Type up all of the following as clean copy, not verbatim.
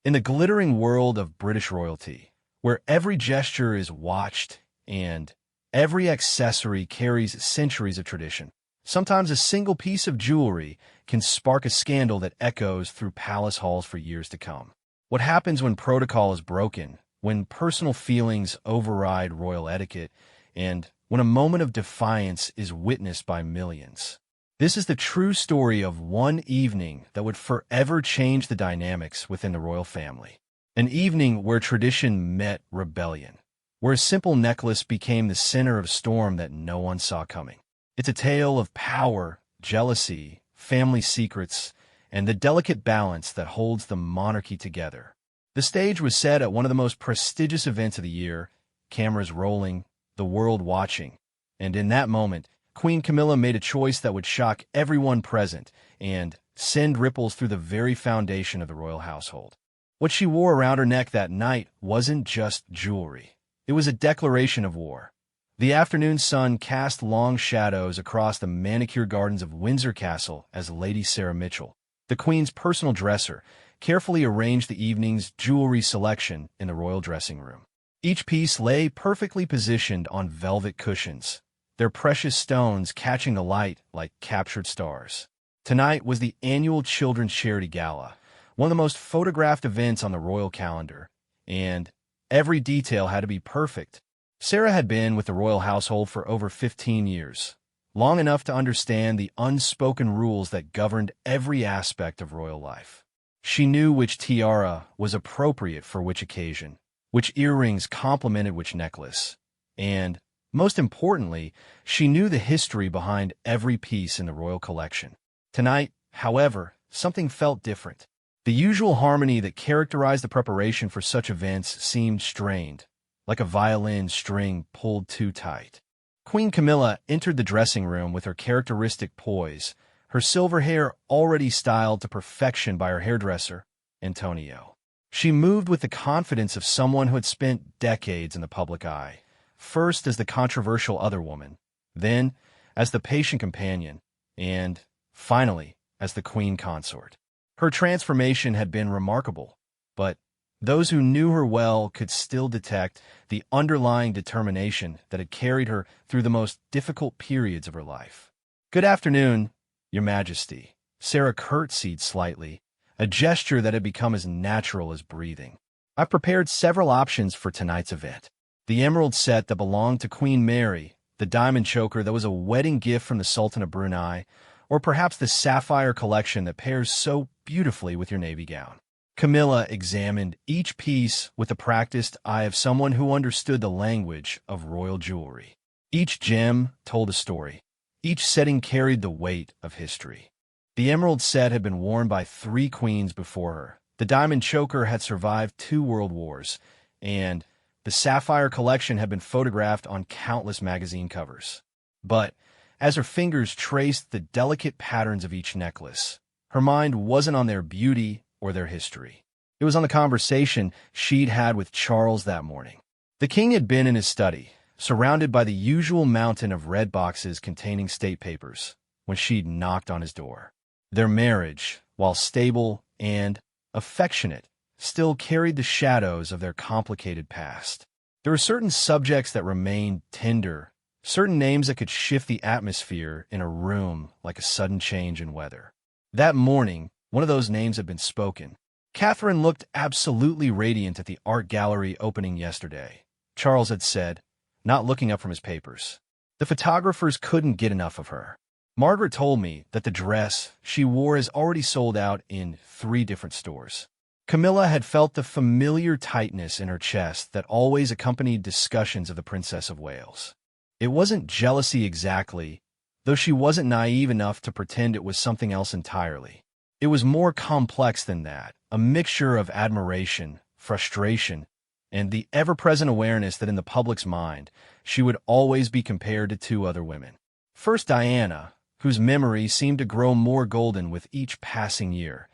In the glittering world of British royalty, where every gesture is watched and every accessory carries centuries of tradition, sometimes a single piece of jewelry can spark a scandal that echoes through palace halls for years to come. What happens when protocol is broken, when personal feelings override royal etiquette, and when a moment of defiance is witnessed by millions? This is the true story of one evening that would forever change the dynamics within the royal family. An evening where tradition met rebellion, where a simple necklace became the center of a storm that no one saw coming. It's a tale of power, jealousy, family secrets, and the delicate balance that holds the monarchy together. The stage was set at one of the most prestigious events of the year, cameras rolling, the world watching, and in that moment, Queen Camilla made a choice that would shock everyone present and send ripples through the very foundation of the royal household. What she wore around her neck that night wasn't just jewelry. It was a declaration of war. The afternoon sun cast long shadows across the manicured gardens of Windsor Castle as Lady Sarah Mitchell, the Queen's personal dresser, carefully arranged the evening's jewelry selection in the royal dressing room. Each piece lay perfectly positioned on velvet cushions, their precious stones catching the light like captured stars. Tonight was the annual Children's Charity Gala, one of the most photographed events on the royal calendar, and every detail had to be perfect. Sarah had been with the royal household for over 15 years, long enough to understand the unspoken rules that governed every aspect of royal life. She knew which tiara was appropriate for which occasion, which earrings complemented which necklace, and most importantly, she knew the history behind every piece in the royal collection. Tonight, however, something felt different. The usual harmony that characterized the preparation for such events seemed strained, like a violin string pulled too tight. Queen Camilla entered the dressing room with her characteristic poise, her silver hair already styled to perfection by her hairdresser, Antonio. She moved with the confidence of someone who had spent decades in the public eye, first as the controversial other woman, then as the patient companion, and, finally, as the queen consort. Her transformation had been remarkable, but those who knew her well could still detect the underlying determination that had carried her through the most difficult periods of her life. "Good afternoon, Your Majesty." Sarah curtsied slightly, a gesture that had become as natural as breathing. "I've prepared several options for tonight's event. The emerald set that belonged to Queen Mary, the diamond choker that was a wedding gift from the Sultan of Brunei, or perhaps the sapphire collection that pairs so beautifully with your navy gown." Camilla examined each piece with the practiced eye of someone who understood the language of royal jewelry. Each gem told a story. Each setting carried the weight of history. The emerald set had been worn by 3 queens before her. The diamond choker had survived 2 world wars, and the sapphire collection had been photographed on countless magazine covers. But as her fingers traced the delicate patterns of each necklace, her mind wasn't on their beauty or their history. It was on the conversation she'd had with Charles that morning. The king had been in his study, surrounded by the usual mountain of red boxes containing state papers, when she'd knocked on his door. Their marriage, while stable and affectionate, still carried the shadows of their complicated past. There were certain subjects that remained tender, certain names that could shift the atmosphere in a room like a sudden change in weather. That morning, one of those names had been spoken. Catherine looked absolutely radiant at the art gallery opening yesterday, Charles had said, not looking up from his papers. The photographers couldn't get enough of her. Margaret told me that the dress she wore is already sold out in 3 different stores. Camilla had felt the familiar tightness in her chest that always accompanied discussions of the Princess of Wales. It wasn't jealousy exactly, though she wasn't naive enough to pretend it was something else entirely. It was more complex than that, a mixture of admiration, frustration, and the ever-present awareness that in the public's mind, she would always be compared to 2 other women. First Diana, whose memory seemed to grow more golden with each passing year,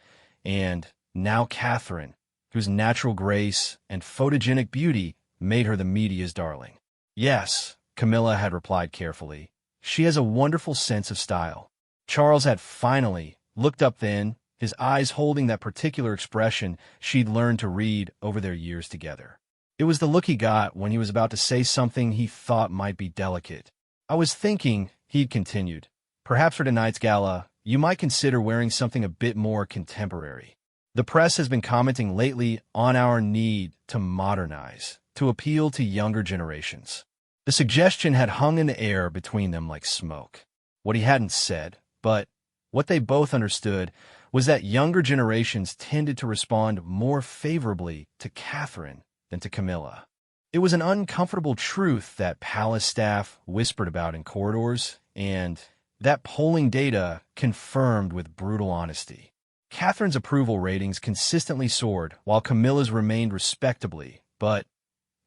and now Catherine, whose natural grace and photogenic beauty made her the media's darling. "Yes," Camilla had replied carefully, "she has a wonderful sense of style." Charles had finally looked up then, his eyes holding that particular expression she'd learned to read over their years together. It was the look he got when he was about to say something he thought might be delicate. "I was thinking," he'd continued, "perhaps for tonight's gala, you might consider wearing something a bit more contemporary. The press has been commenting lately on our need to modernize, to appeal to younger generations." The suggestion had hung in the air between them like smoke. What he hadn't said, but what they both understood, was that younger generations tended to respond more favorably to Catherine than to Camilla. It was an uncomfortable truth that palace staff whispered about in corridors, and that polling data confirmed with brutal honesty. Catherine's approval ratings consistently soared, while Camilla's remained respectably, but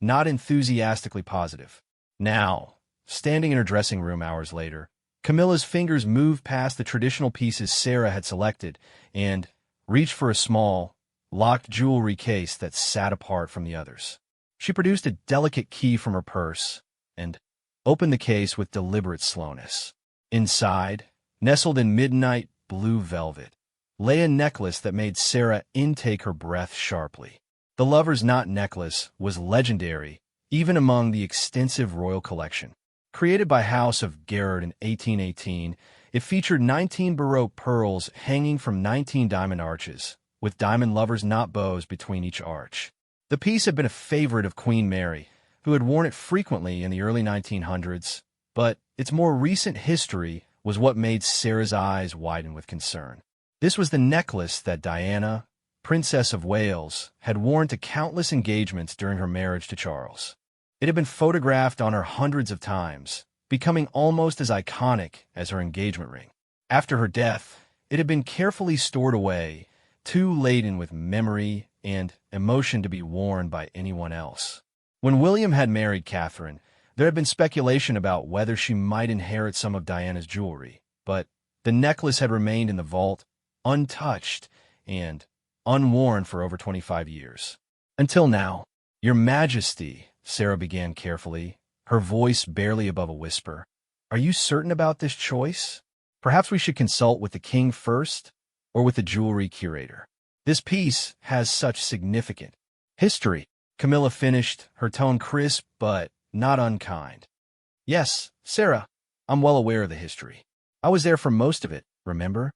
not enthusiastically positive. Now, standing in her dressing room hours later, Camilla's fingers moved past the traditional pieces Sarah had selected and reached for a small, locked jewelry case that sat apart from the others. She produced a delicate key from her purse and opened the case with deliberate slowness. Inside, nestled in midnight blue velvet, lay a necklace that made Sarah intake her breath sharply. The lover's knot necklace was legendary, even among the extensive royal collection. Created by House of Gerard in 1818, it featured 19 Baroque pearls hanging from 19 diamond arches, with diamond lover's knot bows between each arch. The piece had been a favorite of Queen Mary, who had worn it frequently in the early 1900s, but its more recent history was what made Sarah's eyes widen with concern. This was the necklace that Diana, Princess of Wales, had worn to countless engagements during her marriage to Charles. It had been photographed on her hundreds of times, becoming almost as iconic as her engagement ring. After her death, it had been carefully stored away, too laden with memory and emotion to be worn by anyone else. When William had married Catherine, there had been speculation about whether she might inherit some of Diana's jewelry, but the necklace had remained in the vault, untouched and unworn for over 25 years. "Until now, Your Majesty," Sarah began carefully, her voice barely above a whisper, "are you certain about this choice? Perhaps we should consult with the king first, or with the jewelry curator. This piece has such significant history." Camilla finished, her tone crisp but not unkind. "Yes, Sarah, I'm well aware of the history. I was there for most of it, remember?"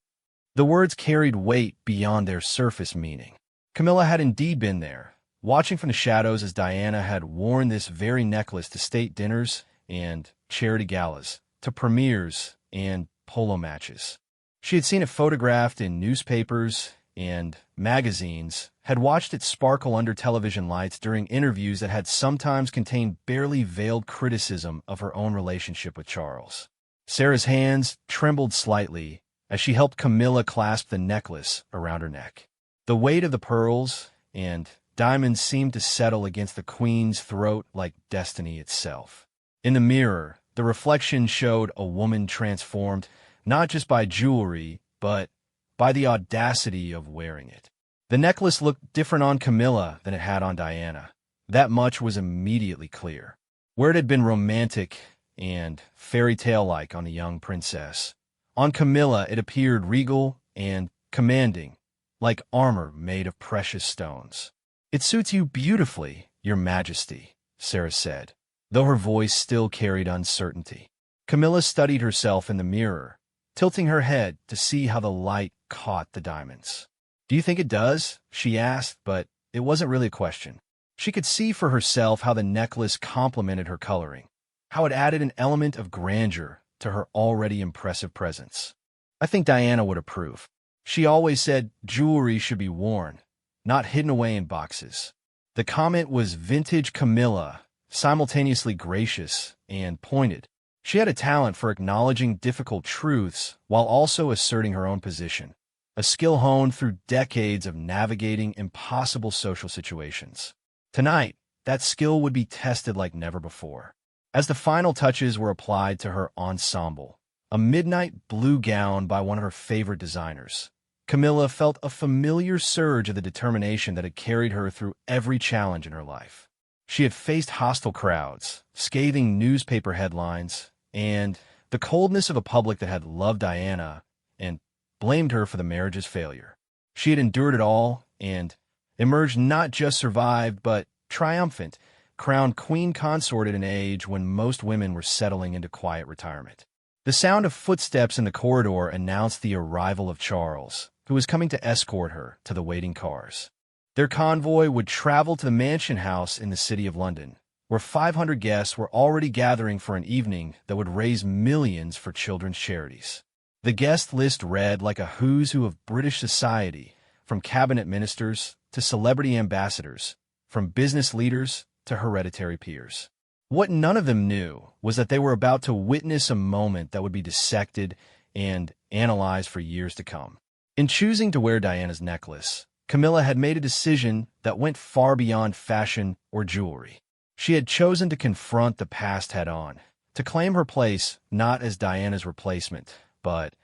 The words carried weight beyond their surface meaning. Camilla had indeed been there, watching from the shadows as Diana had worn this very necklace to state dinners and charity galas, to premieres and polo matches. She had seen it photographed in newspapers and magazines, had watched it sparkle under television lights during interviews that had sometimes contained barely veiled criticism of her own relationship with Charles. Sarah's hands trembled slightly as she helped Camilla clasp the necklace around her neck. The weight of the pearls and diamonds seemed to settle against the queen's throat like destiny itself. In the mirror, the reflection showed a woman transformed not just by jewelry, but by the audacity of wearing it. The necklace looked different on Camilla than it had on Diana. That much was immediately clear. Where it had been romantic and fairy tale-like on the young princess, on Camilla it appeared regal and commanding, like armor made of precious stones. "It suits you beautifully, Your Majesty," Sarah said, though her voice still carried uncertainty. Camilla studied herself in the mirror, tilting her head to see how the light caught the diamonds. "Do you think it does?" she asked, but it wasn't really a question. She could see for herself how the necklace complemented her coloring, how it added an element of grandeur to her already impressive presence. "I think Diana would approve. She always said jewelry should be worn, not hidden away in boxes." The comment was vintage Camilla, simultaneously gracious and pointed. She had a talent for acknowledging difficult truths while also asserting her own position, a skill honed through decades of navigating impossible social situations. Tonight, that skill would be tested like never before. As the final touches were applied to her ensemble, a midnight blue gown by one of her favorite designers, Camilla felt a familiar surge of the determination that had carried her through every challenge in her life. She had faced hostile crowds, scathing newspaper headlines, and the coldness of a public that had loved Diana and blamed her for the marriage's failure. She had endured it all and emerged not just survived, but triumphant, crowned queen consort at an age when most women were settling into quiet retirement. The sound of footsteps in the corridor announced the arrival of Charles, who was coming to escort her to the waiting cars. Their convoy would travel to the mansion house in the city of London, where 500 guests were already gathering for an evening that would raise millions for children's charities. The guest list read like a who's who of British society, from cabinet ministers to celebrity ambassadors, from business leaders to hereditary peers. What none of them knew was that they were about to witness a moment that would be dissected and analyzed for years to come. In choosing to wear Diana's necklace, Camilla had made a decision that went far beyond fashion or jewelry. She had chosen to confront the past head-on, to claim her place not as Diana's replacement, but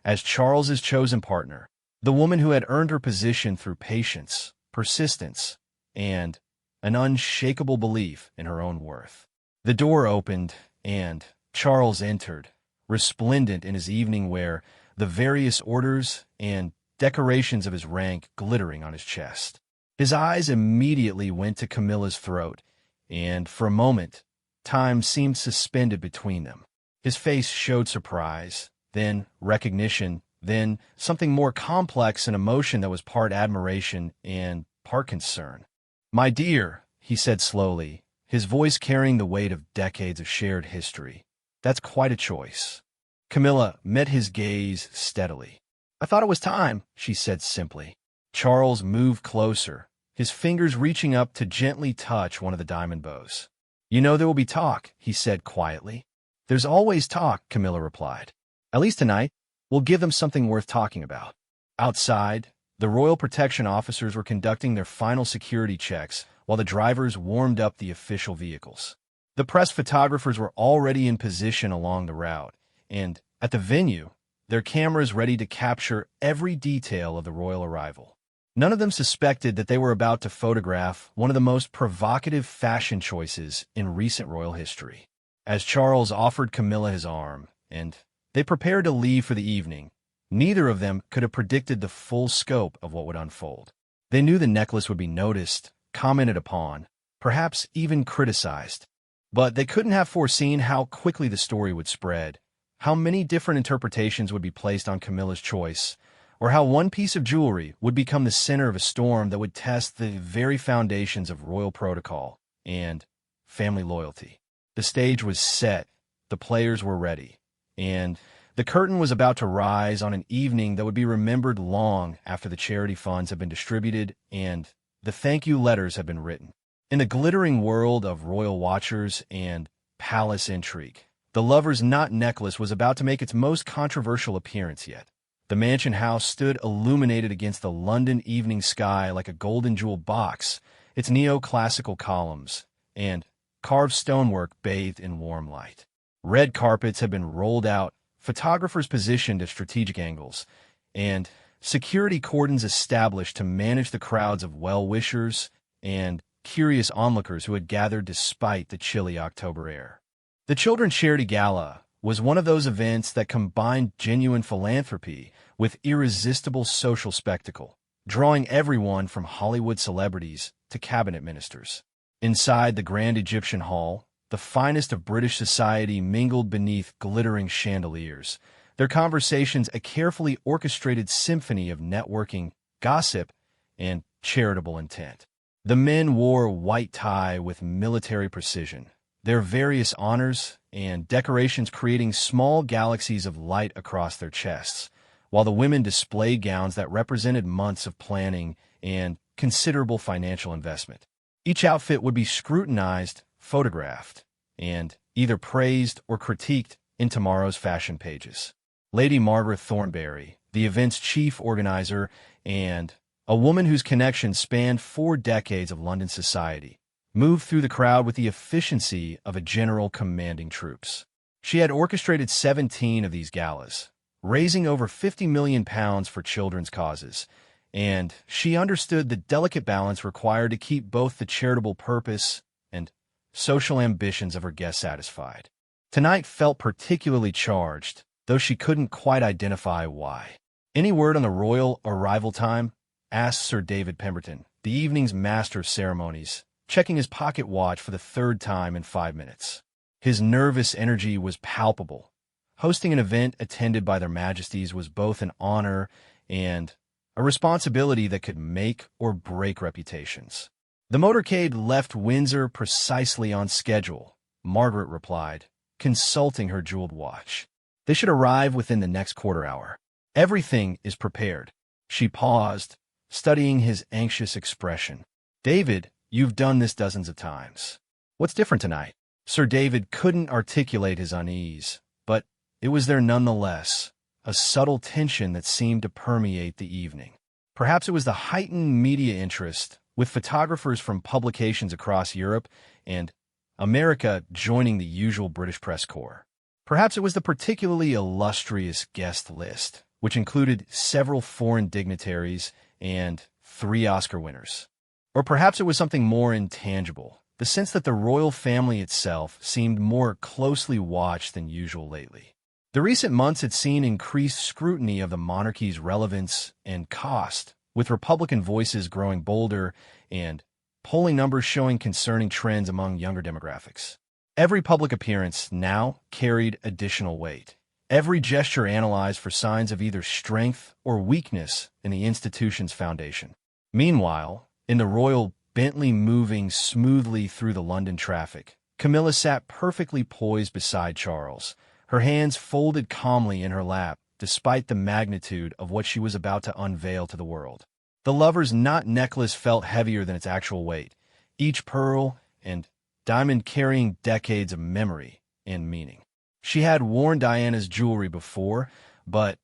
as Charles's chosen partner, the woman who had earned her position through patience, persistence, and an unshakable belief in her own worth. The door opened, and Charles entered, resplendent in his evening wear, the various orders and decorations of his rank glittering on his chest. His eyes immediately went to Camilla's throat, and for a moment, time seemed suspended between them. His face showed surprise, then recognition, then something more complex, an emotion that was part admiration and part concern. "My dear," he said slowly, his voice carrying the weight of decades of shared history, "that's quite a choice." Camilla met his gaze steadily. "I thought it was time," she said simply. Charles moved closer, his fingers reaching up to gently touch one of the diamond bows. "You know there will be talk," he said quietly. "There's always talk," Camilla replied. "At least tonight, we'll give them something worth talking about." Outside, the Royal Protection officers were conducting their final security checks while the drivers warmed up the official vehicles. The press photographers were already in position along the route, and at the venue, their cameras ready to capture every detail of the royal arrival. None of them suspected that they were about to photograph one of the most provocative fashion choices in recent royal history. As Charles offered Camilla his arm, and they prepared to leave for the evening, neither of them could have predicted the full scope of what would unfold. They knew the necklace would be noticed, commented upon, perhaps even criticized. But they couldn't have foreseen how quickly the story would spread, how many different interpretations would be placed on Camilla's choice, or how one piece of jewelry would become the center of a storm that would test the very foundations of royal protocol and family loyalty. The stage was set, the players were ready, and the curtain was about to rise on an evening that would be remembered long after the charity funds had been distributed and the thank you letters had been written. In the glittering world of royal watchers and palace intrigue, the lover's knot necklace was about to make its most controversial appearance yet. The mansion house stood illuminated against the London evening sky like a golden jeweled box, its neoclassical columns and carved stonework bathed in warm light. Red carpets had been rolled out, photographers positioned at strategic angles, and security cordons established to manage the crowds of well-wishers and curious onlookers who had gathered despite the chilly October air. The Children's Charity Gala was one of those events that combined genuine philanthropy with irresistible social spectacle, drawing everyone from Hollywood celebrities to cabinet ministers. Inside the Grand Egyptian Hall, the finest of British society mingled beneath glittering chandeliers, their conversations a carefully orchestrated symphony of networking, gossip, and charitable intent. The men wore white tie with military precision, their various honors and decorations creating small galaxies of light across their chests, while the women displayed gowns that represented months of planning and considerable financial investment. Each outfit would be scrutinized, photographed, and either praised or critiqued in tomorrow's fashion pages. Lady Margaret Thornberry, the event's chief organizer and a woman whose connections spanned 4 decades of London society, moved through the crowd with the efficiency of a general commanding troops. She had orchestrated 17 of these galas, raising over £50 million for children's causes, and she understood the delicate balance required to keep both the charitable purpose and social ambitions of her guests satisfied. Tonight felt particularly charged, though she couldn't quite identify why. Any word on the royal arrival time? asked Sir David Pemberton, the evening's master of ceremonies, checking his pocket watch for the third time in 5 minutes. His nervous energy was palpable. Hosting an event attended by their majesties was both an honor and a responsibility that could make or break reputations. The motorcade left Windsor precisely on schedule, Margaret replied, consulting her jeweled watch. They should arrive within the next quarter hour. Everything is prepared. She paused, studying his anxious expression. David, you've done this dozens of times. What's different tonight? Sir David couldn't articulate his unease, but it was there nonetheless, a subtle tension that seemed to permeate the evening. Perhaps it was the heightened media interest, with photographers from publications across Europe and America joining the usual British press corps. Perhaps it was the particularly illustrious guest list, which included several foreign dignitaries and 3 Oscar winners. Or perhaps it was something more intangible, the sense that the royal family itself seemed more closely watched than usual lately. The recent months had seen increased scrutiny of the monarchy's relevance and cost, with Republican voices growing bolder and polling numbers showing concerning trends among younger demographics. Every public appearance now carried additional weight. Every gesture analyzed for signs of either strength or weakness in the institution's foundation. Meanwhile, in the royal Bentley moving smoothly through the London traffic, Camilla sat perfectly poised beside Charles, her hands folded calmly in her lap, despite the magnitude of what she was about to unveil to the world. The lover's knot necklace felt heavier than its actual weight, each pearl and diamond carrying decades of memory and meaning. She had worn Diana's jewelry before, but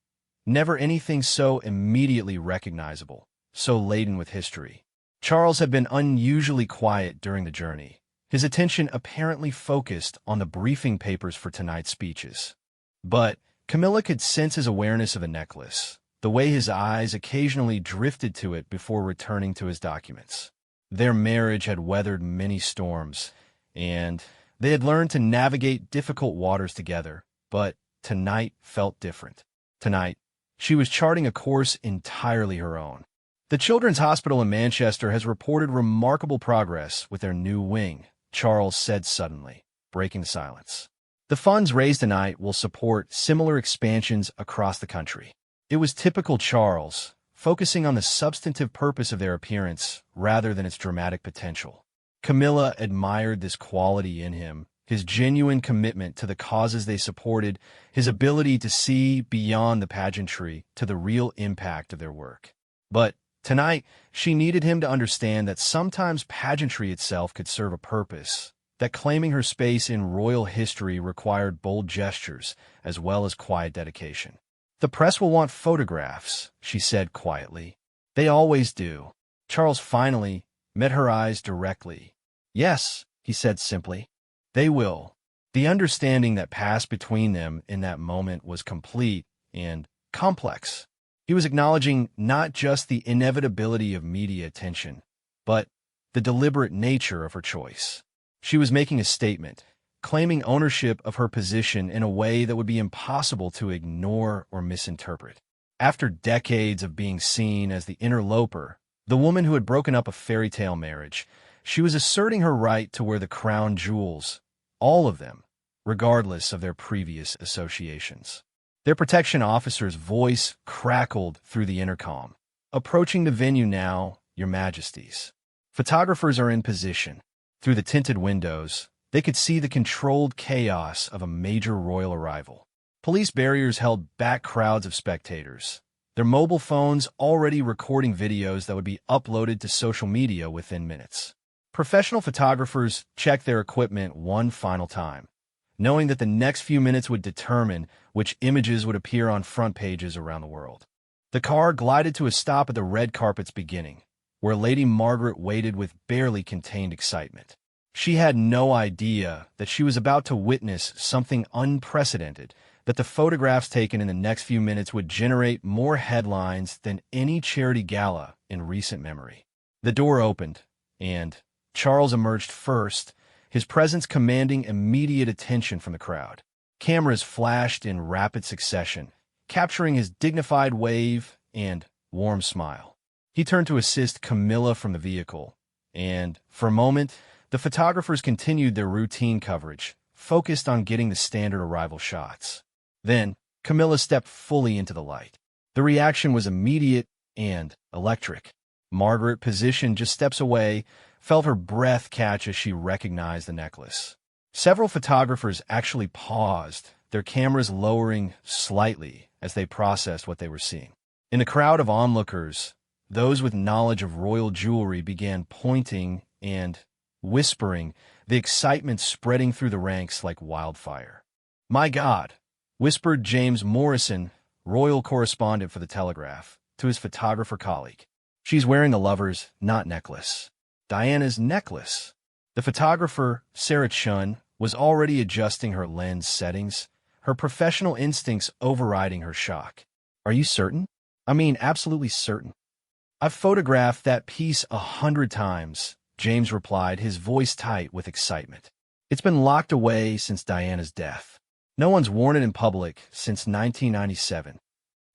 never anything so immediately recognizable, so laden with history. Charles had been unusually quiet during the journey, his attention apparently focused on the briefing papers for tonight's speeches. But Camilla could sense his awareness of the necklace, the way his eyes occasionally drifted to it before returning to his documents. Their marriage had weathered many storms, and they had learned to navigate difficult waters together, but tonight felt different. Tonight, she was charting a course entirely her own. The Children's Hospital in Manchester has reported remarkable progress with their new wing, Charles said suddenly, breaking the silence. The funds raised tonight will support similar expansions across the country. It was typical Charles, focusing on the substantive purpose of their appearance rather than its dramatic potential. Camilla admired this quality in him, his genuine commitment to the causes they supported, his ability to see beyond the pageantry to the real impact of their work. But tonight, she needed him to understand that sometimes pageantry itself could serve a purpose, that claiming her space in royal history required bold gestures as well as quiet dedication. The press will want photographs, she said quietly. They always do. Charles finally met her eyes directly. Yes, he said simply. They will. The understanding that passed between them in that moment was complete and complex. He was acknowledging not just the inevitability of media attention, but the deliberate nature of her choice. She was making a statement, claiming ownership of her position in a way that would be impossible to ignore or misinterpret. After decades of being seen as the interloper, the woman who had broken up a fairy tale marriage, she was asserting her right to wear the crown jewels, all of them, regardless of their previous associations. Their protection officer's voice crackled through the intercom. Approaching the venue now, Your Majesties. Photographers are in position. Through the tinted windows, they could see the controlled chaos of a major royal arrival. Police barriers held back crowds of spectators, their mobile phones already recording videos that would be uploaded to social media within minutes. Professional photographers checked their equipment one final time, knowing that the next few minutes would determine which images would appear on front pages around the world. The car glided to a stop at the red carpet's beginning, where Lady Margaret waited with barely contained excitement. She had no idea that she was about to witness something unprecedented, that the photographs taken in the next few minutes would generate more headlines than any charity gala in recent memory. The door opened, and Charles emerged first, his presence commanding immediate attention from the crowd. Cameras flashed in rapid succession, capturing his dignified wave and warm smile. He turned to assist Camilla from the vehicle, and, for a moment, the photographers continued their routine coverage, focused on getting the standard arrival shots. Then, Camilla stepped fully into the light. The reaction was immediate and electric. Margaret, positioned just steps away, felt her breath catch as she recognized the necklace. Several photographers actually paused, their cameras lowering slightly as they processed what they were seeing. In the crowd of onlookers, those with knowledge of royal jewelry began pointing and whispering, the excitement spreading through the ranks like wildfire. "My God," whispered James Morrison, royal correspondent for the Telegraph, to his photographer colleague. "She's wearing the lover's not necklace. Diana's necklace." The photographer, Sarah Chun, was already adjusting her lens settings, her professional instincts overriding her shock. "Are you certain?" "I mean, absolutely certain. I've photographed that piece 100 times, James replied, his voice tight with excitement. "It's been locked away since Diana's death. No one's worn it in public since 1997.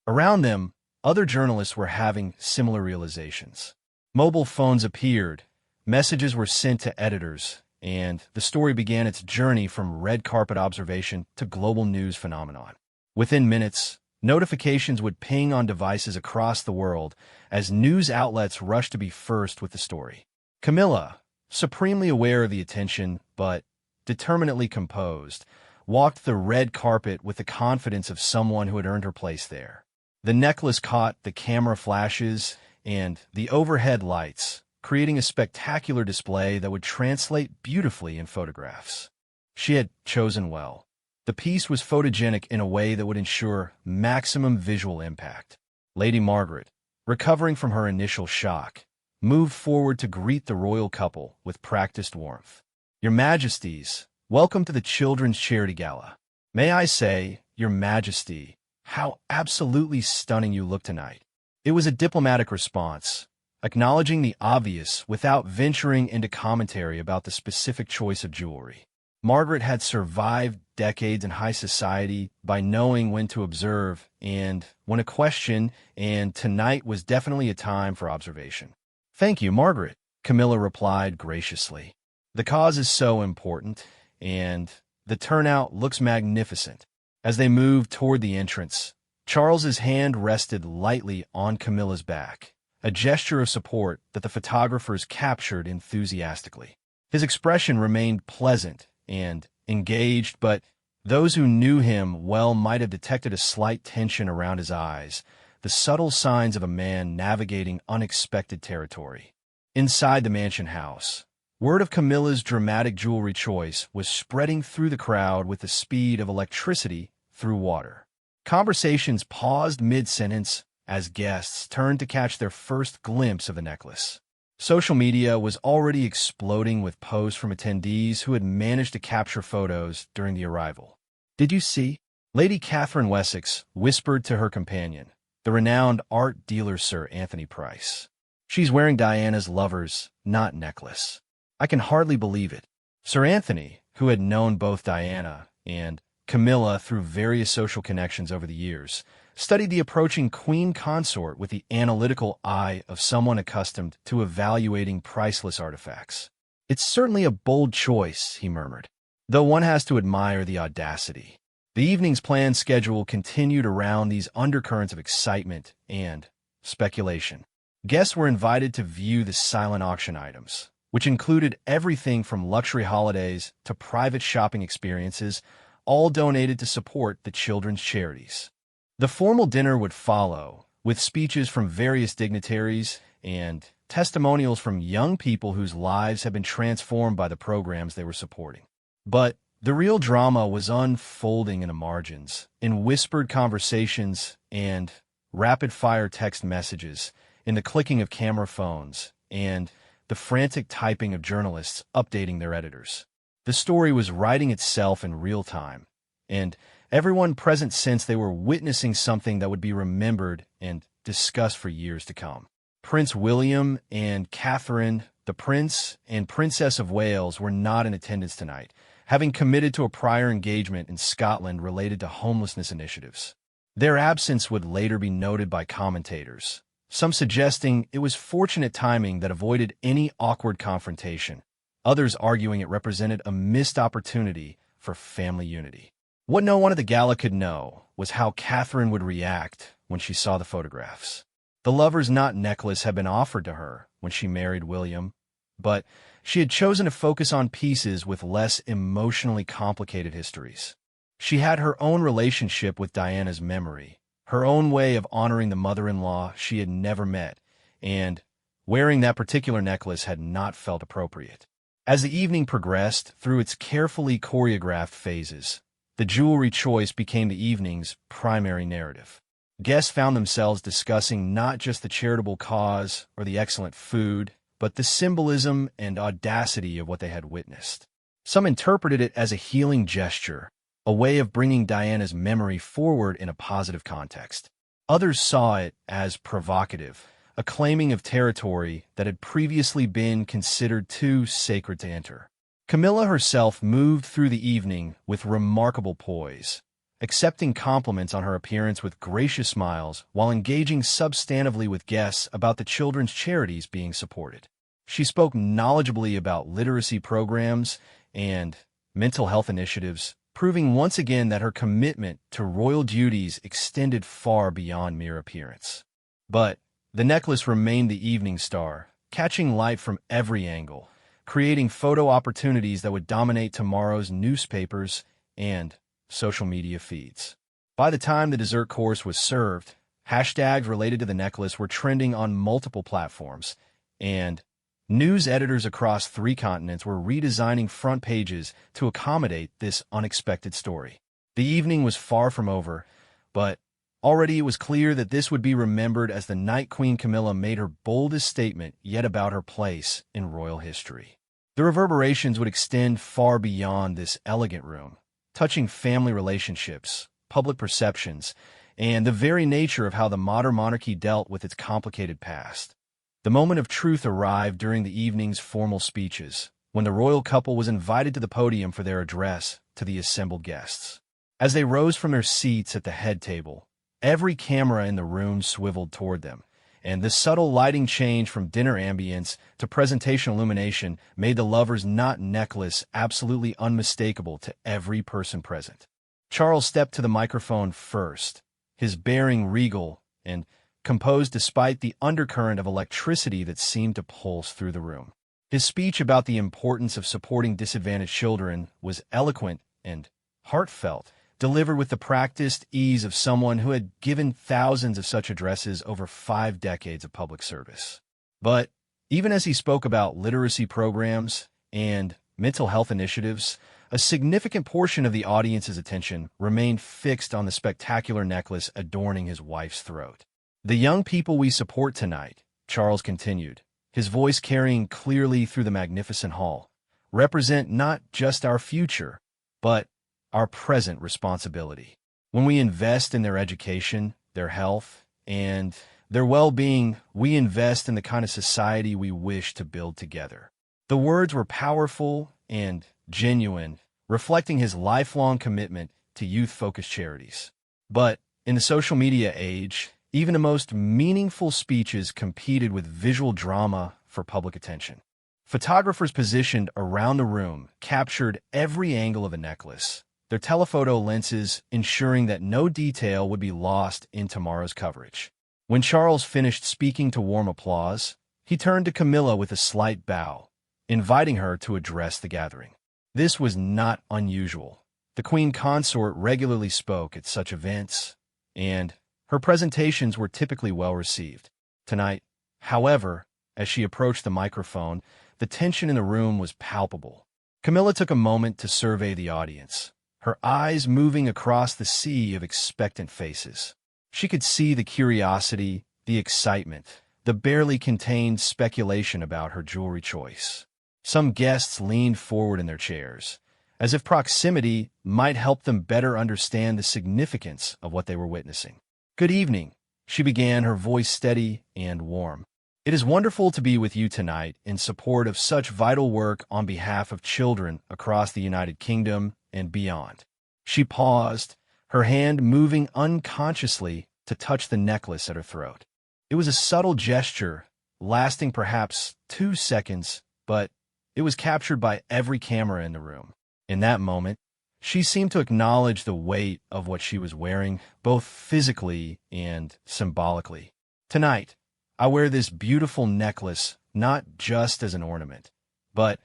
Around them, other journalists were having similar realizations. Mobile phones appeared, messages were sent to editors, and the story began its journey from red carpet observation to global news phenomenon. Within minutes, notifications would ping on devices across the world as news outlets rushed to be first with the story. Camilla, supremely aware of the attention but determinately composed, walked the red carpet with the confidence of someone who had earned her place there. The necklace caught the camera flashes and the overhead lights, creating a spectacular display that would translate beautifully in photographs. She had chosen well. The piece was photogenic in a way that would ensure maximum visual impact. Lady Margaret, recovering from her initial shock, moved forward to greet the royal couple with practiced warmth. "Your Majesties, welcome to the Children's Charity Gala. May I say, Your Majesty, how absolutely stunning you look tonight." It was a diplomatic response, acknowledging the obvious without venturing into commentary about the specific choice of jewelry. Margaret had survived decades in high society by knowing when to observe and when to question, and tonight was definitely a time for observation. "Thank you, Margaret," Camilla replied graciously. "The cause is so important, and the turnout looks magnificent." As they moved toward the entrance, Charles's hand rested lightly on Camilla's back, a gesture of support that the photographers captured enthusiastically. His expression remained pleasant and engaged, but those who knew him well might have detected a slight tension around his eyes, the subtle signs of a man navigating unexpected territory. Inside the mansion house, word of Camilla's dramatic jewelry choice was spreading through the crowd with the speed of electricity through water. Conversations paused mid-sentence as guests turned to catch their first glimpse of the necklace. Social media was already exploding with posts from attendees who had managed to capture photos during the arrival. "Did you see?" Lady Catherine Wessex whispered to her companion, the renowned art dealer Sir Anthony Price. "She's wearing Diana's lover's not necklace. I can hardly believe it." Sir Anthony, who had known both Diana and Camilla through various social connections over the years, studied the approaching queen consort with the analytical eye of someone accustomed to evaluating priceless artifacts. "It's certainly a bold choice," he murmured, "though one has to admire the audacity." The evening's planned schedule continued around these undercurrents of excitement and speculation. Guests were invited to view the silent auction items, which included everything from luxury holidays to private shopping experiences, all donated to support the children's charities. The formal dinner would follow, with speeches from various dignitaries and testimonials from young people whose lives had been transformed by the programs they were supporting. But the real drama was unfolding in the margins, in whispered conversations and rapid-fire text messages, in the clicking of camera phones, and the frantic typing of journalists updating their editors. The story was writing itself in real time, and everyone present sensed they were witnessing something that would be remembered and discussed for years to come. Prince William and Catherine, the Prince and Princess of Wales, were not in attendance tonight, having committed to a prior engagement in Scotland related to homelessness initiatives. Their absence would later be noted by commentators, some suggesting it was fortunate timing that avoided any awkward confrontation, others arguing it represented a missed opportunity for family unity. What no one at the gala could know was how Catherine would react when she saw the photographs. The lover's knot necklace had been offered to her when she married William, but she had chosen to focus on pieces with less emotionally complicated histories. She had her own relationship with Diana's memory, her own way of honoring the mother-in-law she had never met, and wearing that particular necklace had not felt appropriate. As the evening progressed through its carefully choreographed phases, the jewelry choice became the evening's primary narrative. Guests found themselves discussing not just the charitable cause or the excellent food, but the symbolism and audacity of what they had witnessed. Some interpreted it as a healing gesture, a way of bringing Diana's memory forward in a positive context. Others saw it as provocative, a claiming of territory that had previously been considered too sacred to enter. Camilla herself moved through the evening with remarkable poise, accepting compliments on her appearance with gracious smiles while engaging substantively with guests about the children's charities being supported. She spoke knowledgeably about literacy programs and mental health initiatives, proving once again that her commitment to royal duties extended far beyond mere appearance. But the necklace remained the evening star, catching light from every angle, creating photo opportunities that would dominate tomorrow's newspapers and social media feeds. By the time the dessert course was served, hashtags related to the necklace were trending on multiple platforms, and news editors across 3 continents were redesigning front pages to accommodate this unexpected story. The evening was far from over, but already it was clear that this would be remembered as the night Queen Camilla made her boldest statement yet about her place in royal history. The reverberations would extend far beyond this elegant room, touching family relationships, public perceptions, and the very nature of how the modern monarchy dealt with its complicated past. The moment of truth arrived during the evening's formal speeches, when the royal couple was invited to the podium for their address to the assembled guests. As they rose from their seats at the head table, every camera in the room swiveled toward them, and the subtle lighting change from dinner ambience to presentation illumination made the lover's knot necklace absolutely unmistakable to every person present. Charles stepped to the microphone first, his bearing regal and composed despite the undercurrent of electricity that seemed to pulse through the room. His speech about the importance of supporting disadvantaged children was eloquent and heartfelt, delivered with the practiced ease of someone who had given thousands of such addresses over 5 decades of public service. But even as he spoke about literacy programs and mental health initiatives, a significant portion of the audience's attention remained fixed on the spectacular necklace adorning his wife's throat. "The young people we support tonight," Charles continued, his voice carrying clearly through the magnificent hall, "represent not just our future, but our present responsibility. When we invest in their education, their health, and their well-being, we invest in the kind of society we wish to build together." The words were powerful and genuine, reflecting his lifelong commitment to youth-focused charities. But in the social media age, even the most meaningful speeches competed with visual drama for public attention. Photographers positioned around the room captured every angle of the necklace, their telephoto lenses ensuring that no detail would be lost in tomorrow's coverage. When Charles finished speaking to warm applause, he turned to Camilla with a slight bow, inviting her to address the gathering. This was not unusual. The Queen Consort regularly spoke at such events, and her presentations were typically well received. Tonight, however, as she approached the microphone, the tension in the room was palpable. Camilla took a moment to survey the audience, her eyes moving across the sea of expectant faces. She could see the curiosity, the excitement, the barely contained speculation about her jewelry choice. Some guests leaned forward in their chairs, as if proximity might help them better understand the significance of what they were witnessing. "Good evening," she began, her voice steady and warm. "It is wonderful to be with you tonight in support of such vital work on behalf of children across the United Kingdom and beyond." She paused, her hand moving unconsciously to touch the necklace at her throat. It was a subtle gesture, lasting perhaps 2 seconds, but it was captured by every camera in the room. In that moment, she seemed to acknowledge the weight of what she was wearing, both physically and symbolically. Tonight, I wear this beautiful necklace not just as an ornament, but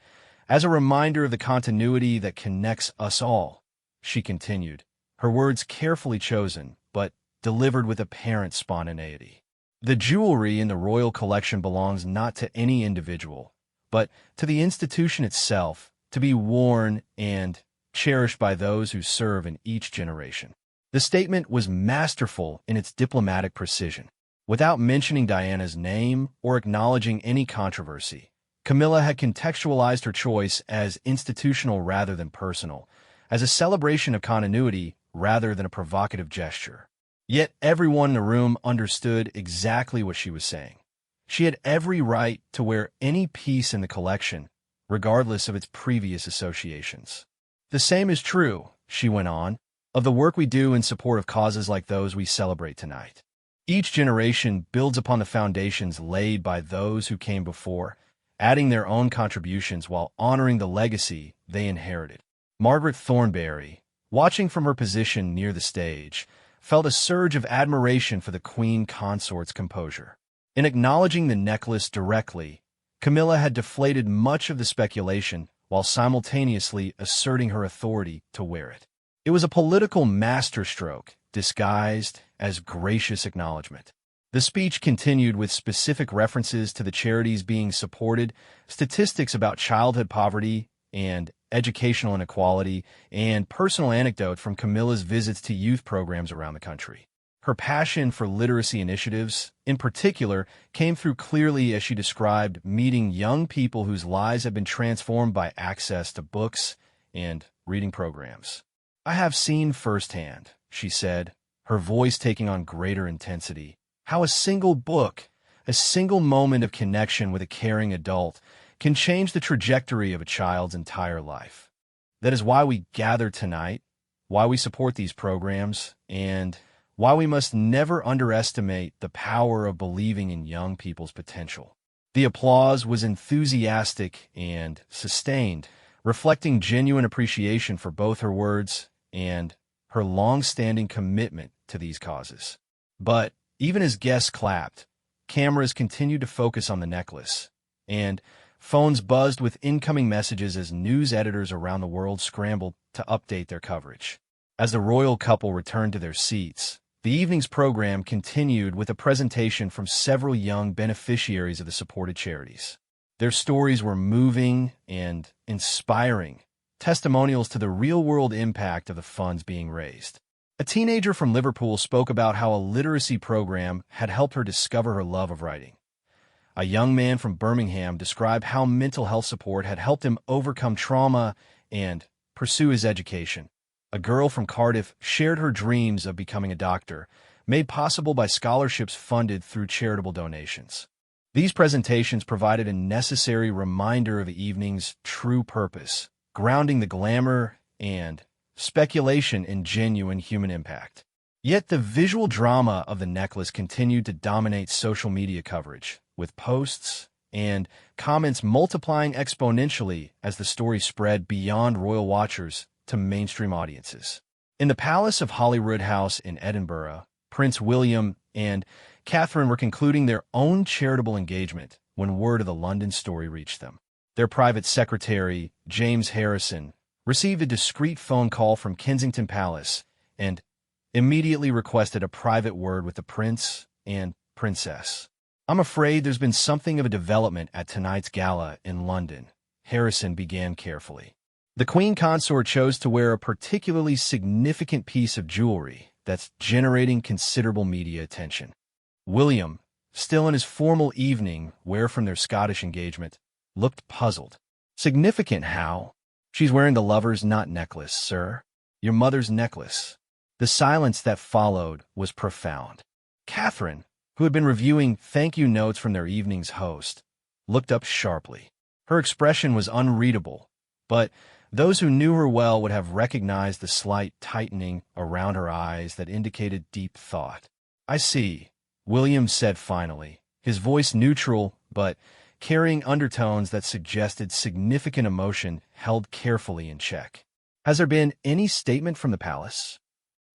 as a reminder of the continuity that connects us all, she continued, her words carefully chosen, but delivered with apparent spontaneity. The jewelry in the royal collection belongs not to any individual, but to the institution itself, to be worn and cherished by those who serve in each generation. The statement was masterful in its diplomatic precision. Without mentioning Diana's name or acknowledging any controversy, Camilla had contextualized her choice as institutional rather than personal, as a celebration of continuity rather than a provocative gesture. Yet everyone in the room understood exactly what she was saying. She had every right to wear any piece in the collection, regardless of its previous associations. The same is true, she went on, of the work we do in support of causes like those we celebrate tonight. Each generation builds upon the foundations laid by those who came before, adding their own contributions while honoring the legacy they inherited. Margaret Thornberry, watching from her position near the stage, felt a surge of admiration for the Queen Consort's composure. In acknowledging the necklace directly, Camilla had deflated much of the speculation while simultaneously asserting her authority to wear it. It was a political masterstroke, disguised as gracious acknowledgement. The speech continued with specific references to the charities being supported, statistics about childhood poverty and educational inequality, and personal anecdote from Camilla's visits to youth programs around the country. Her passion for literacy initiatives, in particular, came through clearly as she described meeting young people whose lives have been transformed by access to books and reading programs. I have seen firsthand, she said, her voice taking on greater intensity, how a single book, a single moment of connection with a caring adult, can change the trajectory of a child's entire life. That is why we gather tonight, why we support these programs, and why we must never underestimate the power of believing in young people's potential. The applause was enthusiastic and sustained, reflecting genuine appreciation for both her words and her long-standing commitment to these causes. But even as guests clapped, cameras continued to focus on the necklace, and phones buzzed with incoming messages as news editors around the world scrambled to update their coverage. As the royal couple returned to their seats, the evening's program continued with a presentation from several young beneficiaries of the supported charities. Their stories were moving and inspiring, testimonials to the real-world impact of the funds being raised. A teenager from Liverpool spoke about how a literacy program had helped her discover her love of writing. A young man from Birmingham described how mental health support had helped him overcome trauma and pursue his education. A girl from Cardiff shared her dreams of becoming a doctor, made possible by scholarships funded through charitable donations. These presentations provided a necessary reminder of the evening's true purpose, grounding the glamour and speculation in genuine human impact. Yet the visual drama of the necklace continued to dominate social media coverage, with posts and comments multiplying exponentially as the story spread beyond royal watchers to mainstream audiences. In the Palace of Holyrood House in Edinburgh, Prince William and Catherine were concluding their own charitable engagement when word of the London story reached them. Their private secretary, James Harrison, received a discreet phone call from Kensington Palace and immediately requested a private word with the prince and princess. "I'm afraid there's been something of a development at tonight's gala in London," Harrison began carefully. The Queen Consort chose to wear a particularly significant piece of jewelry that's generating considerable media attention. William, still in his formal evening wear from their Scottish engagement, looked puzzled. "Significant how?" "She's wearing the lover's knot necklace, sir. Your mother's necklace." The silence that followed was profound. Catherine, who had been reviewing thank you notes from their evening's host, looked up sharply. Her expression was unreadable, but those who knew her well would have recognized the slight tightening around her eyes that indicated deep thought. "I see," William said finally, his voice neutral but carrying undertones that suggested significant emotion held carefully in check. Has there been any statement from the palace?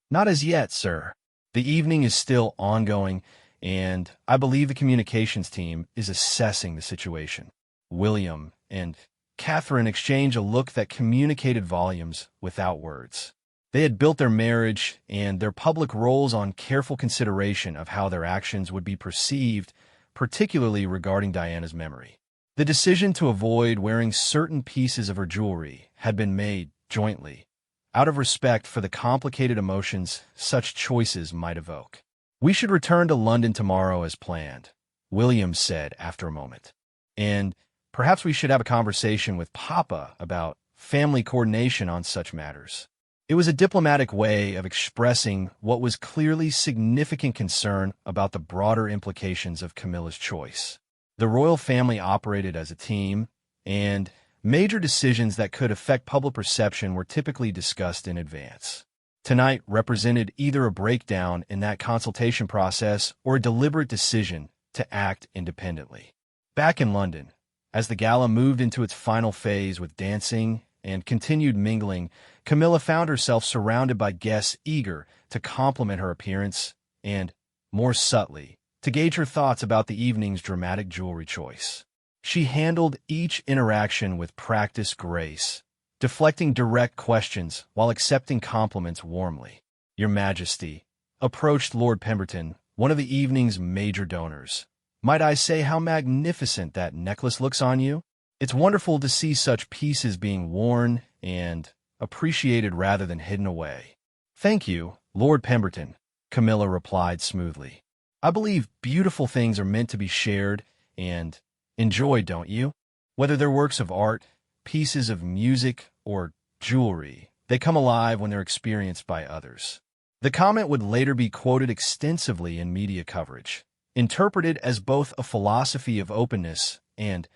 Not as yet, sir. The evening is still ongoing, and I believe the communications team is assessing the situation. William and Catherine exchanged a look that communicated volumes without words. They had built their marriage and their public roles on careful consideration of how their actions would be perceived, particularly regarding Diana's memory. The decision to avoid wearing certain pieces of her jewelry had been made jointly, out of respect for the complicated emotions such choices might evoke. We should return to London tomorrow as planned, William said after a moment. And perhaps we should have a conversation with Papa about family coordination on such matters. It was a diplomatic way of expressing what was clearly significant concern about the broader implications of Camilla's choice. The royal family operated as a team, and major decisions that could affect public perception were typically discussed in advance. Tonight represented either a breakdown in that consultation process or a deliberate decision to act independently. Back in London, as the gala moved into its final phase with dancing and continued mingling, Camilla found herself surrounded by guests eager to compliment her appearance and, more subtly, to gauge her thoughts about the evening's dramatic jewelry choice. She handled each interaction with practiced grace, deflecting direct questions while accepting compliments warmly. Your Majesty, approached Lord Pemberton, one of the evening's major donors. Might I say how magnificent that necklace looks on you? It's wonderful to see such pieces being worn and appreciated rather than hidden away. Thank you, Lord Pemberton, Camilla replied smoothly. I believe beautiful things are meant to be shared and enjoyed, don't you? Whether they're works of art, pieces of music, or jewelry, they come alive when they're experienced by others. The comment would later be quoted extensively in media coverage, interpreted as both a philosophy of openness and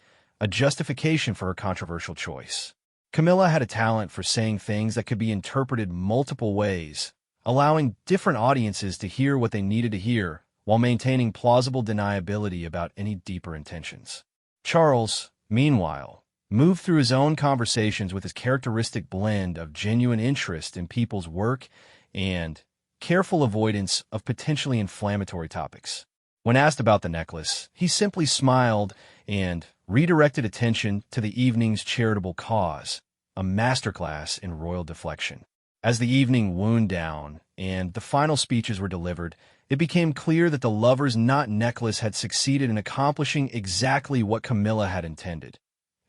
a justification for her controversial choice. Camilla had a talent for saying things that could be interpreted multiple ways, allowing different audiences to hear what they needed to hear while maintaining plausible deniability about any deeper intentions. Charles, meanwhile, moved through his own conversations with his characteristic blend of genuine interest in people's work and careful avoidance of potentially inflammatory topics. When asked about the necklace, he simply smiled and redirected attention to the evening's charitable cause, a masterclass in royal deflection. As the evening wound down and the final speeches were delivered, it became clear that the lover's knot necklace had succeeded in accomplishing exactly what Camilla had intended.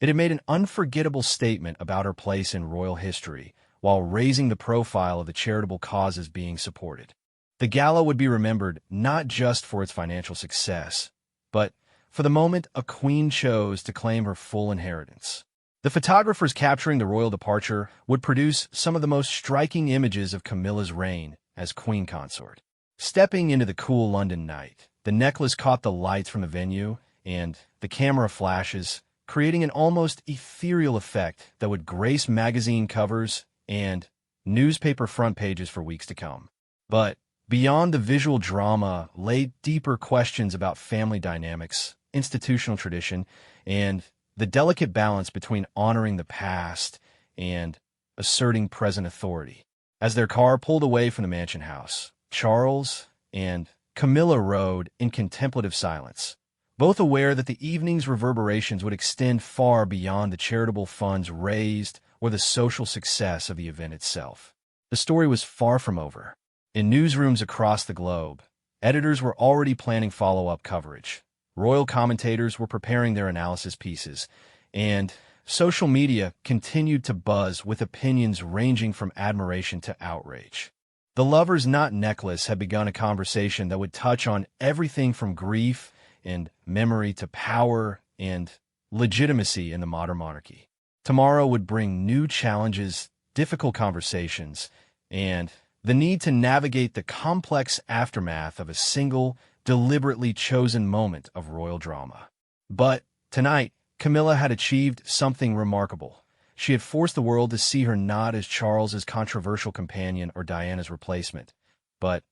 It had made an unforgettable statement about her place in royal history, while raising the profile of the charitable causes being supported. The gala would be remembered not just for its financial success, but for the moment a queen chose to claim her full inheritance. The photographers capturing the royal departure would produce some of the most striking images of Camilla's reign as queen consort. Stepping into the cool London night, the necklace caught the lights from the venue and the camera flashes, creating an almost ethereal effect that would grace magazine covers and newspaper front pages for weeks to come. But beyond the visual drama lay deeper questions about family dynamics, institutional tradition, and the delicate balance between honoring the past and asserting present authority. As their car pulled away from the mansion house, Charles and Camilla rode in contemplative silence, both aware that the evening's reverberations would extend far beyond the charitable funds raised or the social success of the event itself. The story was far from over. In newsrooms across the globe, editors were already planning follow-up coverage. Royal commentators were preparing their analysis pieces, and social media continued to buzz with opinions ranging from admiration to outrage. The lover's knot necklace had begun a conversation that would touch on everything from grief and memory to power and legitimacy in the modern monarchy. Tomorrow would bring new challenges, difficult conversations, and the need to navigate the complex aftermath of a single, deliberately chosen moment of royal drama. But tonight, Camilla had achieved something remarkable. She had forced the world to see her not as Charles's controversial companion or Diana's replacement, but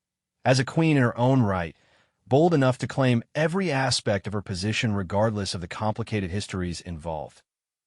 as a queen in her own right, bold enough to claim every aspect of her position regardless of the complicated histories involved.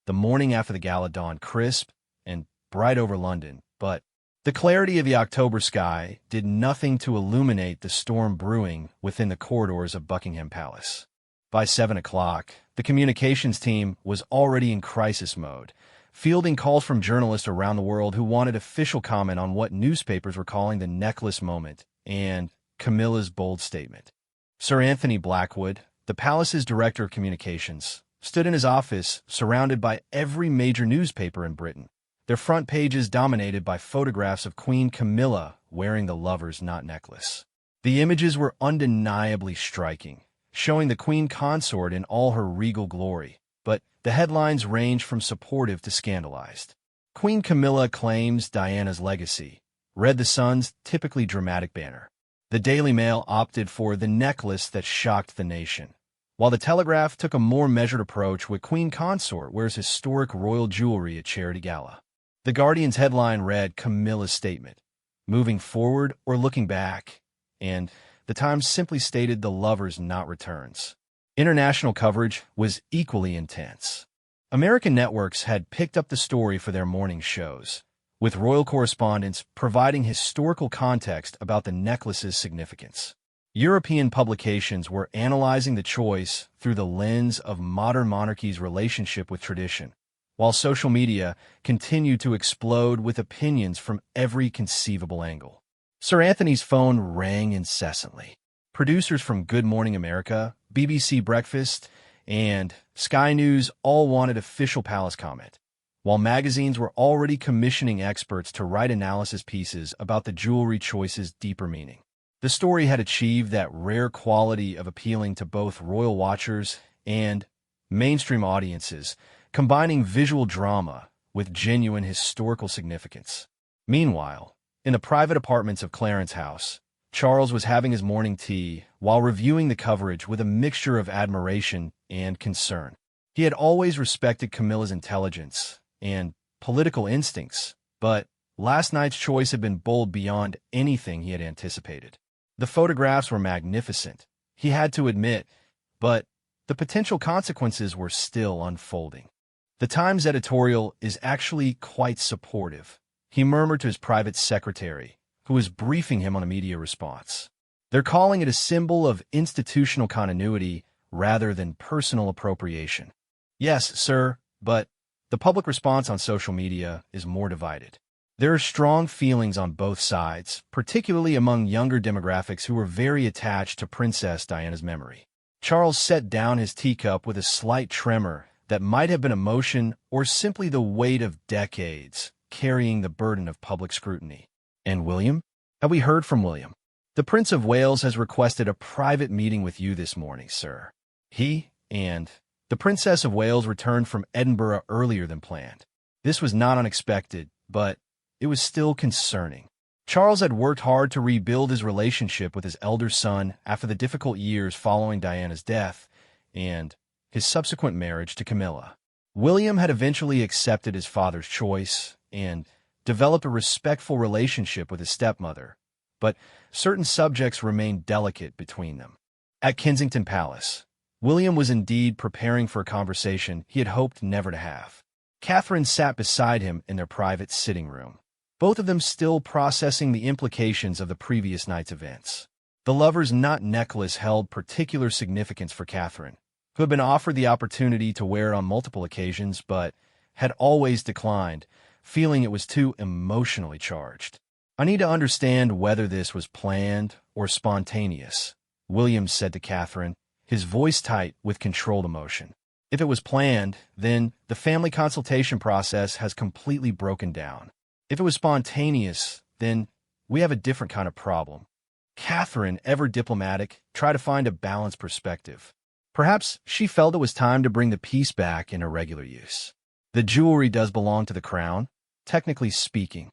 The morning after the gala dawned crisp and bright over London, but the clarity of the October sky did nothing to illuminate the storm brewing within the corridors of Buckingham Palace. By 7 o'clock, the communications team was already in crisis mode, fielding calls from journalists around the world who wanted official comment on what newspapers were calling the necklace moment and Camilla's bold statement. Sir Anthony Blackwood, the palace's director of communications, stood in his office surrounded by every major newspaper in Britain, their front pages dominated by photographs of Queen Camilla wearing the lover's knot necklace. The images were undeniably striking, showing the Queen consort in all her regal glory, but the headlines ranged from supportive to scandalized. Queen Camilla claims Diana's legacy, read the Sun's typically dramatic banner. The Daily Mail opted for the necklace that shocked the nation, while the Telegraph took a more measured approach with Queen Consort wears historic royal jewelry at charity gala. The Guardian's headline read Camilla's statement, moving forward or looking back, and the Times simply stated the lover's knot returns. International coverage was equally intense. American networks had picked up the story for their morning shows, with royal correspondents providing historical context about the necklace's significance. European publications were analyzing the choice through the lens of modern monarchies' relationship with tradition, while social media continued to explode with opinions from every conceivable angle. Sir Anthony's phone rang incessantly. Producers from Good Morning America, BBC Breakfast, and Sky News all wanted official palace comment, while magazines were already commissioning experts to write analysis pieces about the jewelry choice's deeper meaning. The story had achieved that rare quality of appealing to both royal watchers and mainstream audiences, combining visual drama with genuine historical significance. Meanwhile, in the private apartments of Clarence House, Charles was having his morning tea while reviewing the coverage with a mixture of admiration and concern. He had always respected Camilla's intelligence and political instincts, but last night's choice had been bold beyond anything he had anticipated. The photographs were magnificent, he had to admit, but the potential consequences were still unfolding. The Times editorial is actually quite supportive, he murmured to his private secretary, who was briefing him on a media response. They're calling it a symbol of institutional continuity rather than personal appropriation. Yes, sir, but the public response on social media is more divided. There are strong feelings on both sides, particularly among younger demographics who were very attached to Princess Diana's memory. Charles set down his teacup with a slight tremor that might have been emotion or simply the weight of decades carrying the burden of public scrutiny. And William? Have we heard from William? The Prince of Wales has requested a private meeting with you this morning, sir. He and the Princess of Wales returned from Edinburgh earlier than planned. This was not unexpected, but it was still concerning. Charles had worked hard to rebuild his relationship with his elder son after the difficult years following Diana's death and his subsequent marriage to Camilla. William had eventually accepted his father's choice and developed a respectful relationship with his stepmother, but certain subjects remained delicate between them. At Kensington Palace, William was indeed preparing for a conversation he had hoped never to have. Catherine sat beside him in their private sitting room, both of them still processing the implications of the previous night's events. The lover's knot necklace held particular significance for Catherine, who had been offered the opportunity to wear it on multiple occasions but had always declined, feeling it was too emotionally charged. I need to understand whether this was planned or spontaneous, William said to Catherine, his voice tight with controlled emotion. If it was planned, then the family consultation process has completely broken down. If it was spontaneous, then we have a different kind of problem. Catherine, ever diplomatic, tried to find a balanced perspective. Perhaps she felt it was time to bring the piece back into regular use. The jewelry does belong to the crown, technically speaking.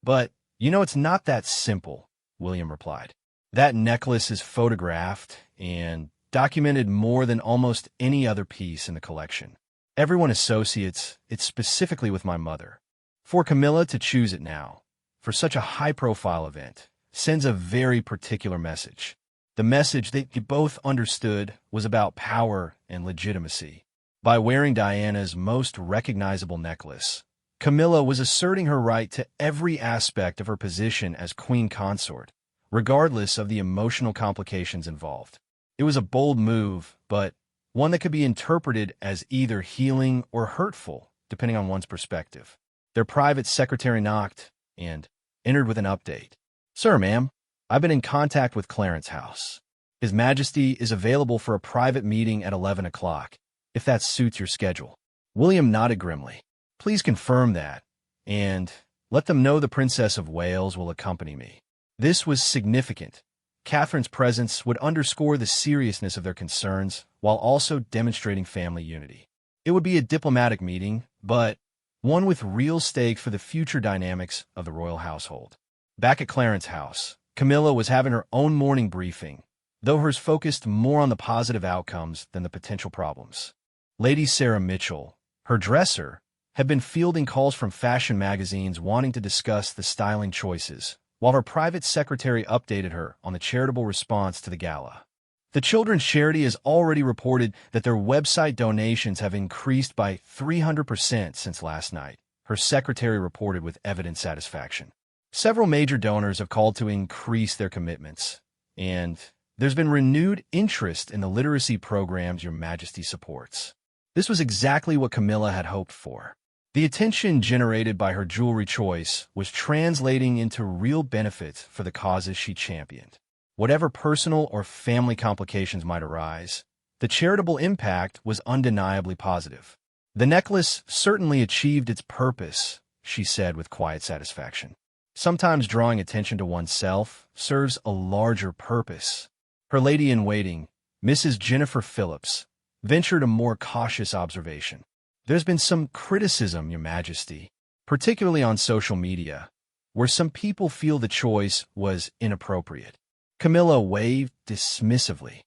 But, it's not that simple, William replied. That necklace is photographed and documented more than almost any other piece in the collection. Everyone associates it specifically with my mother. For Camilla to choose it now, for such a high-profile event, sends a very particular message. The message they both understood was about power and legitimacy. By wearing Diana's most recognizable necklace, Camilla was asserting her right to every aspect of her position as queen consort, regardless of the emotional complications involved. It was a bold move, but one that could be interpreted as either healing or hurtful, depending on one's perspective. Their private secretary knocked and entered with an update. "Sir, ma'am, I've been in contact with Clarence House. His Majesty is available for a private meeting at 11 o'clock, if that suits your schedule." William nodded grimly. "Please confirm that, and let them know the Princess of Wales will accompany me." This was significant. Catherine's presence would underscore the seriousness of their concerns while also demonstrating family unity. It would be a diplomatic meeting, but one with real stakes for the future dynamics of the royal household. Back at Clarence House, Camilla was having her own morning briefing, though hers focused more on the positive outcomes than the potential problems. Lady Sarah Mitchell, her dresser, had been fielding calls from fashion magazines wanting to discuss the styling choices, while her private secretary updated her on the charitable response to the gala. The children's charity has already reported that their website donations have increased by 300% since last night, her secretary reported with evident satisfaction. Several major donors have called to increase their commitments, and there's been renewed interest in the literacy programs Your Majesty supports. This was exactly what Camilla had hoped for. The attention generated by her jewelry choice was translating into real benefits for the causes she championed. Whatever personal or family complications might arise, the charitable impact was undeniably positive. "The necklace certainly achieved its purpose," she said with quiet satisfaction. "Sometimes drawing attention to oneself serves a larger purpose." Her lady-in-waiting, Mrs. Jennifer Phillips, ventured a more cautious observation. "There's been some criticism, Your Majesty, particularly on social media, where some people feel the choice was inappropriate." Camilla waved dismissively.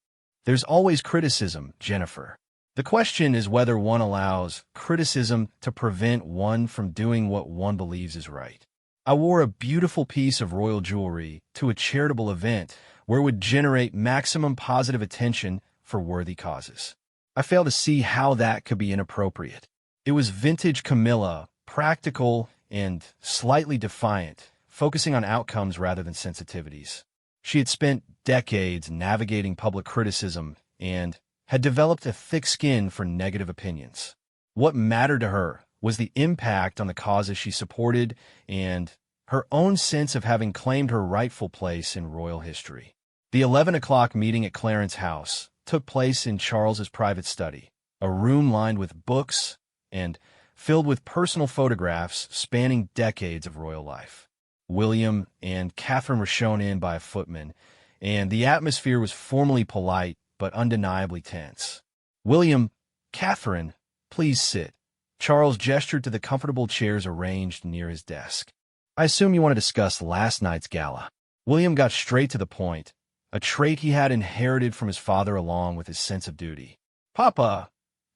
"There's always criticism, Jennifer. The question is whether one allows criticism to prevent one from doing what one believes is right. I wore a beautiful piece of royal jewelry to a charitable event where it would generate maximum positive attention for worthy causes. I fail to see how that could be inappropriate." It was vintage Camilla, practical and slightly defiant, focusing on outcomes rather than sensitivities. She had spent decades navigating public criticism and had developed a thick skin for negative opinions. What mattered to her was the impact on the causes she supported and her own sense of having claimed her rightful place in royal history. The 11 o'clock meeting at Clarence House took place in Charles's private study, a room lined with books and filled with personal photographs spanning decades of royal life. William and Catherine were shown in by a footman, and the atmosphere was formally polite but undeniably tense. "William, Catherine, please sit." Charles gestured to the comfortable chairs arranged near his desk. "I assume you want to discuss last night's gala." William got straight to the point, a trait he had inherited from his father along with his sense of duty. "Papa,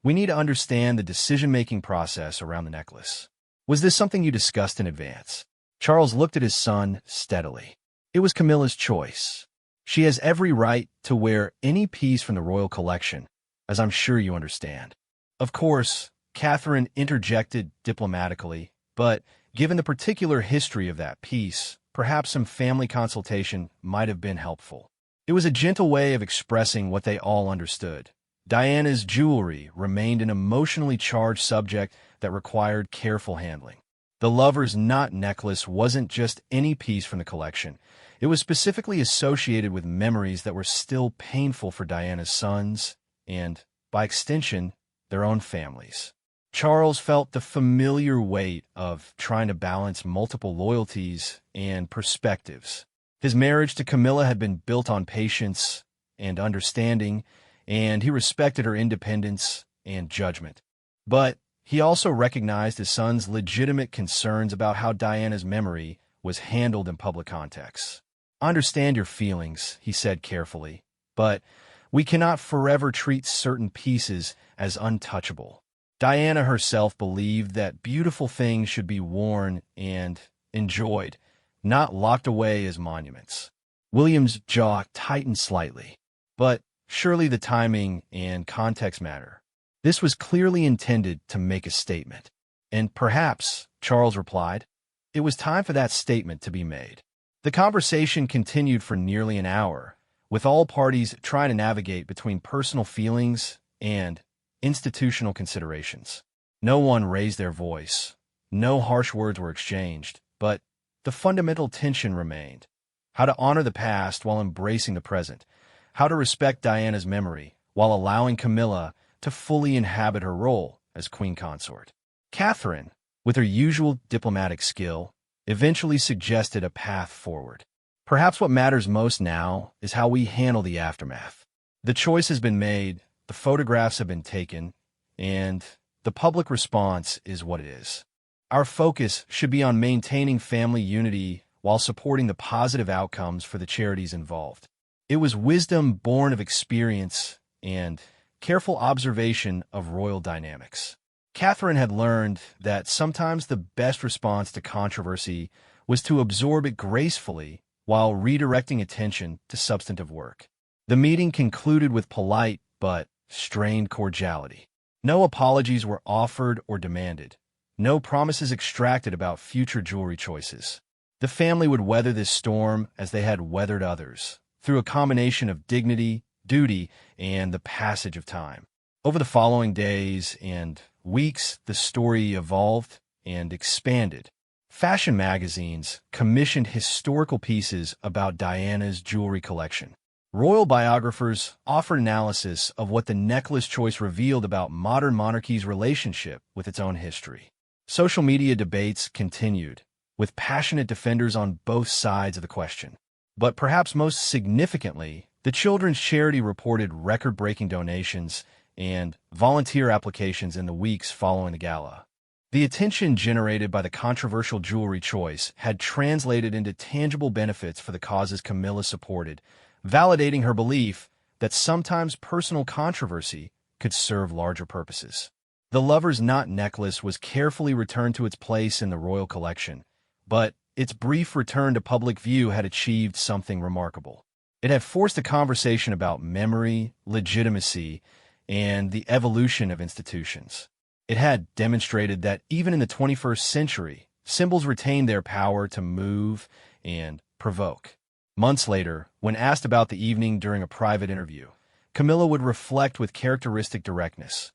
we need to understand the decision-making process around the necklace. Was this something you discussed in advance?" Charles looked at his son steadily. "It was Camilla's choice. She has every right to wear any piece from the royal collection, as I'm sure you understand." Of course, Catherine interjected diplomatically, but given the particular history of that piece, perhaps some family consultation might have been helpful. It was a gentle way of expressing what they all understood. Diana's jewelry remained an emotionally charged subject that required careful handling. The lover's knot necklace wasn't just any piece from the collection. It was specifically associated with memories that were still painful for Diana's sons and, by extension, their own families. Charles felt the familiar weight of trying to balance multiple loyalties and perspectives. His marriage to Camilla had been built on patience and understanding, and he respected her independence and judgment. But he also recognized his son's legitimate concerns about how Diana's memory was handled in public contexts. "I understand your feelings," he said carefully, "but we cannot forever treat certain pieces as untouchable." Diana herself believed that beautiful things should be worn and enjoyed, not locked away as monuments. William's jaw tightened slightly. But surely the timing and context matter. This was clearly intended to make a statement. And perhaps, Charles replied, it was time for that statement to be made. The conversation continued for nearly an hour, with all parties trying to navigate between personal feelings and institutional considerations. No one raised their voice. No harsh words were exchanged, but the fundamental tension remained. How to honor the past while embracing the present. How to respect Diana's memory while allowing Camilla to fully inhabit her role as queen consort. Catherine, with her usual diplomatic skill, eventually suggested a path forward. Perhaps what matters most now is how we handle the aftermath. The choice has been made, the photographs have been taken, and the public response is what it is. Our focus should be on maintaining family unity while supporting the positive outcomes for the charities involved. It was wisdom born of experience and careful observation of royal dynamics. Catherine had learned that sometimes the best response to controversy was to absorb it gracefully while redirecting attention to substantive work. The meeting concluded with polite but strained cordiality. No apologies were offered or demanded. No promises extracted about future jewelry choices. The family would weather this storm as they had weathered others, through a combination of dignity, duty, and the passage of time. Over the following days and weeks, the story evolved and expanded. Fashion magazines commissioned historical pieces about Diana's jewelry collection. Royal biographers offered analysis of what the necklace choice revealed about modern monarchy's relationship with its own history. Social media debates continued, with passionate defenders on both sides of the question. But perhaps most significantly, the children's charity reported record-breaking donations and volunteer applications in the weeks following the gala. The attention generated by the controversial jewelry choice had translated into tangible benefits for the causes Camilla supported, validating her belief that sometimes personal controversy could serve larger purposes. The lover's knot necklace was carefully returned to its place in the royal collection, but its brief return to public view had achieved something remarkable. It had forced a conversation about memory, legitimacy, and the evolution of institutions. It had demonstrated that even in the 21st century, symbols retained their power to move and provoke. Months later, when asked about the evening during a private interview, Camilla would reflect with characteristic directness.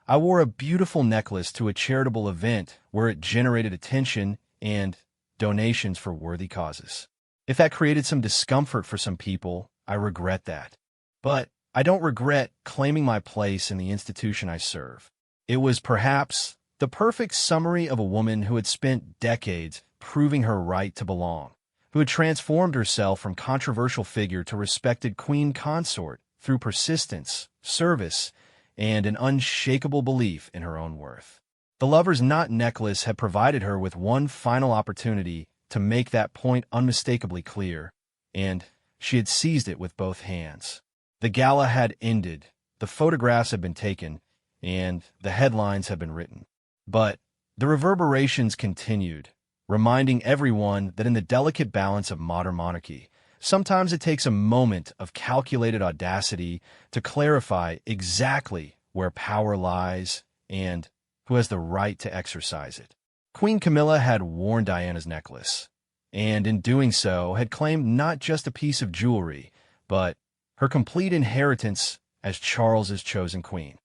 I wore a beautiful necklace to a charitable event where it generated attention and donations for worthy causes. If that created some discomfort for some people, I regret that. But I don't regret claiming my place in the institution I serve. It was perhaps the perfect summary of a woman who had spent decades proving her right to belong, who had transformed herself from controversial figure to respected queen consort through persistence, service, and an unshakable belief in her own worth. The lover's knot necklace had provided her with one final opportunity to make that point unmistakably clear, and she had seized it with both hands. The gala had ended, the photographs had been taken, and the headlines had been written. But the reverberations continued, reminding everyone that in the delicate balance of modern monarchy, sometimes it takes a moment of calculated audacity to clarify exactly where power lies and who has the right to exercise it. Queen Camilla had worn Diana's necklace, and in doing so had claimed not just a piece of jewelry, but her complete inheritance as Charles's chosen queen.